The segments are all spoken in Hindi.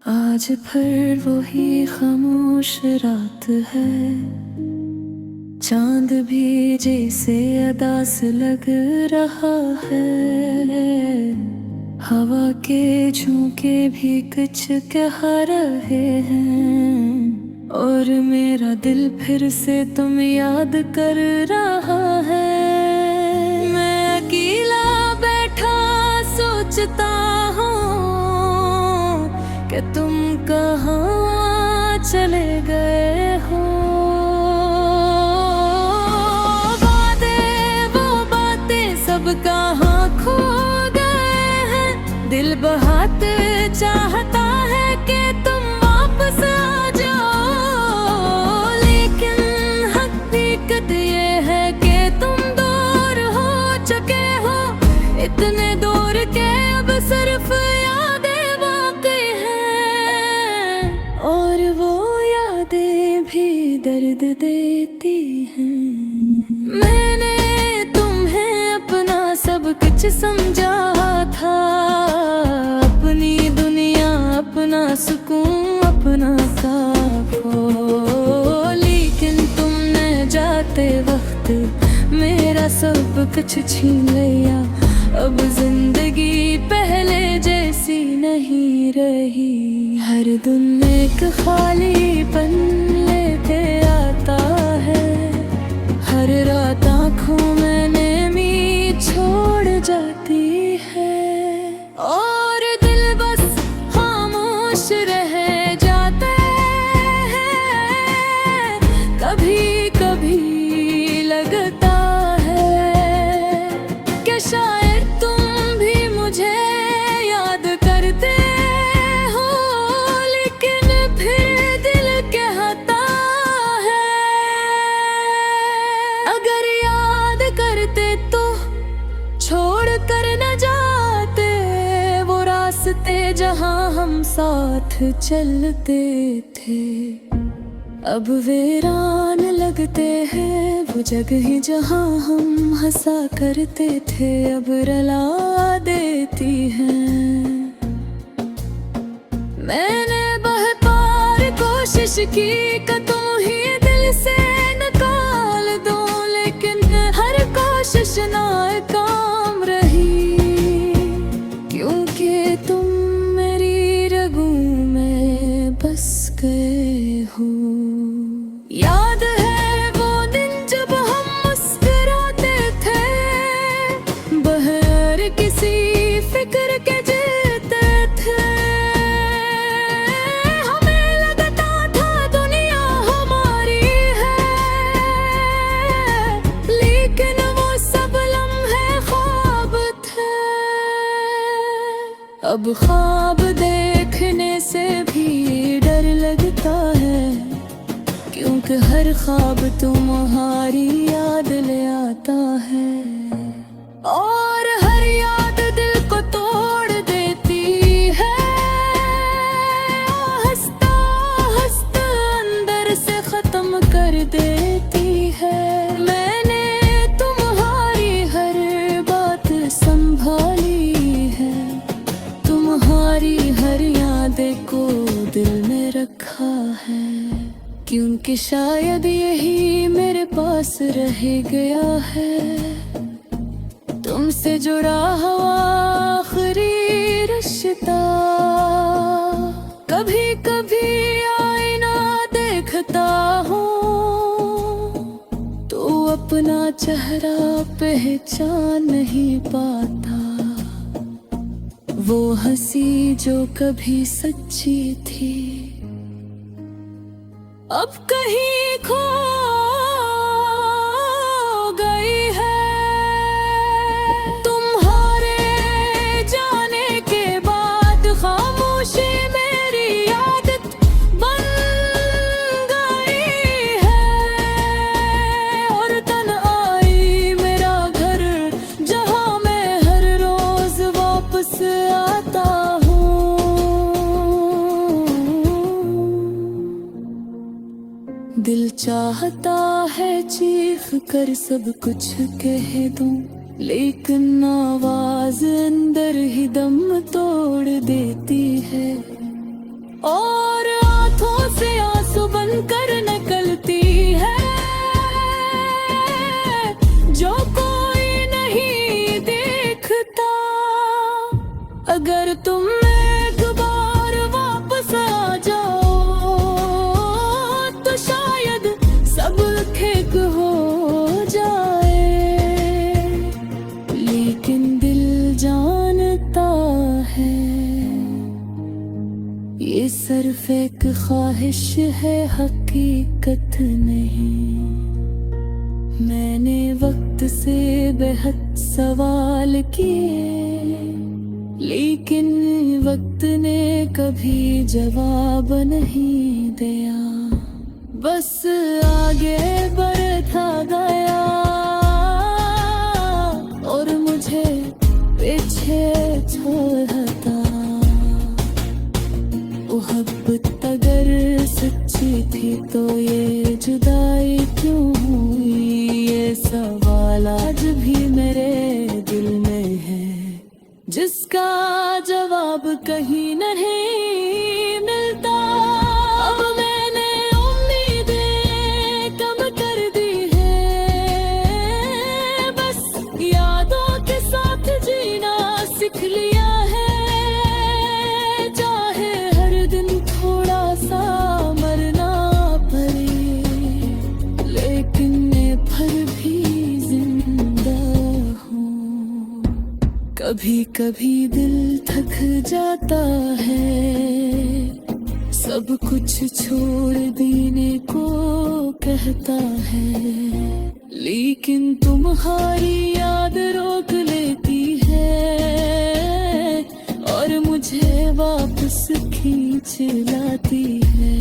आज फिर वही खामोश रात है, चांद भी जैसे अदास लग रहा है। हवा के झोंके भी कुछ कह रहे हैं, और मेरा दिल फिर से तुम याद कर रहा है। मैं अकेला बैठा सोचता हूँ कि तुम कहाँ चले गए हो। वो बातें सब कहाँ खो गए हैं। दिल बहुत चाहता है कि तुम वापस आ जाओ, लेकिन हकीकत ये है कि तुम दूर हो चुके हो। इतने दूर के अब सिर्फ यादें बाकी हैं, और वो यादें भी दर्द देती हैं। मैंने तुम्हें अपना सब कुछ समझा था, अपनी दुनिया, अपना सुकून, अपना साफो, लेकिन तुमने जाते वक्त मेरा सब कुछ छीन लिया। अब जिंदगी पहले जैसी नहीं रही। हर दिन एक खालीपन लेते आता है, हर रात आँखों में नमी छोड़ जाती है, और दिल बस खामोश रह जाते हैं। कभी कभी लगता है कि शायद तुम भी मुझे याद करते हो, लेकिन फिर दिल कहता है अगर याद करते तो छोड़ कर न जाते वो रास्ते जहां हम साथ चलते थे। अब वीरान लगते हैं वो जगह जहां हम हंसा करते थे, अब रुला देती हैं। मैंने बार कोशिश की कि तुम ही दिल से निकाल दो, लेकिन हर कोशिश नाकाम रही, क्योंकि तुम मेरी रगों में बस गए हो। याद है वो दिन जब हम मुस्कुराते थे, बगैर किसी फिक्र के जीते थे। हमें लगता था दुनिया हमारी है, लेकिन वो सब लम्हे ख्वाब थे। अब ख्वाब देखने से भी डर लगता है, क्योंकि हर ख्वाब तुम्हारी याद ले आता है, और हर याद दिल को तोड़ देती है। हंसता हंसता अंदर से खत्म कर देती है। मैंने तुम्हारी हर बात संभाली है, तुम्हारी हर यादें को दिल में रखा है, क्योंकि शायद यही मेरे पास रह गया है। तुमसे जुड़ा हुआ आखिरी रिश्ता, कभी कभी आईना देखता हूँ तो अपना चेहरा पहचान नहीं पाता। वो हंसी जो कभी सच्ची थी अब कहीं खो गई है। तुम्हारे जाने के बाद खामोशी मेरी आदत बन गई है, और तन्हाई मेरा घर जहां मैं हर रोज वापस आता हूँ। दिल चाहता है चीख कर सब कुछ कह दूं, लेकिन आवाज अंदर ही दम तोड़ देती है। और आंखों से आंसू बनकर निकलती है, जो कोई नहीं देखता। अगर तुम एक बार वापस आ जाओ तो शायद सब ठीक हो जाए। लेकिन दिल जानता है ये सिर्फ एक ख्वाहिश है, हकीकत नहीं। मैंने वक्त से बेहद सवाल किए, लेकिन वक्त ने कभी जवाब नहीं दिया। बस आगे बढ़ता गया और मुझे पीछे छोड़ता। मोहब्बत अगर सच्ची थी तो ये जुदाई क्यों हुई, ये सवाल आज भी मेरे दिल में है, जिसका जवाब कहीं नहीं मिलता। अब मैंने उम्मीदें कम कर दी है, बस यादों के साथ जीना सीख लिया है। चाहे हर दिन थोड़ा सा मरना पड़े, लेकिन मैं फिर भी जिंदा हूँ। कभी कभी दिल थक जाता है, सब कुछ छोड़ देने को कहता है, लेकिन तुम्हारी याद रोक लेती है और मुझे वापस खींच लाती है।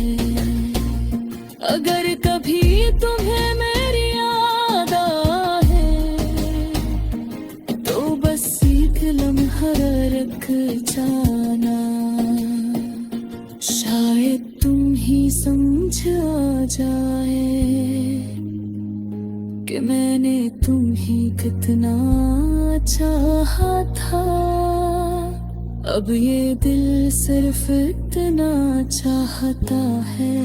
अगर कभी तुम्हें मेरी याद आए तो बस एक लम्हा रख जाना, शायद तुम ही समझ आ जाए कि मैंने तुम ही कितना चाहा था। अब ये दिल सिर्फ इतना चाहता है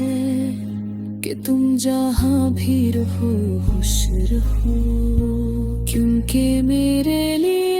कि तुम जहाँ भी रहो खुश रहो, क्योंकि मेरे लिए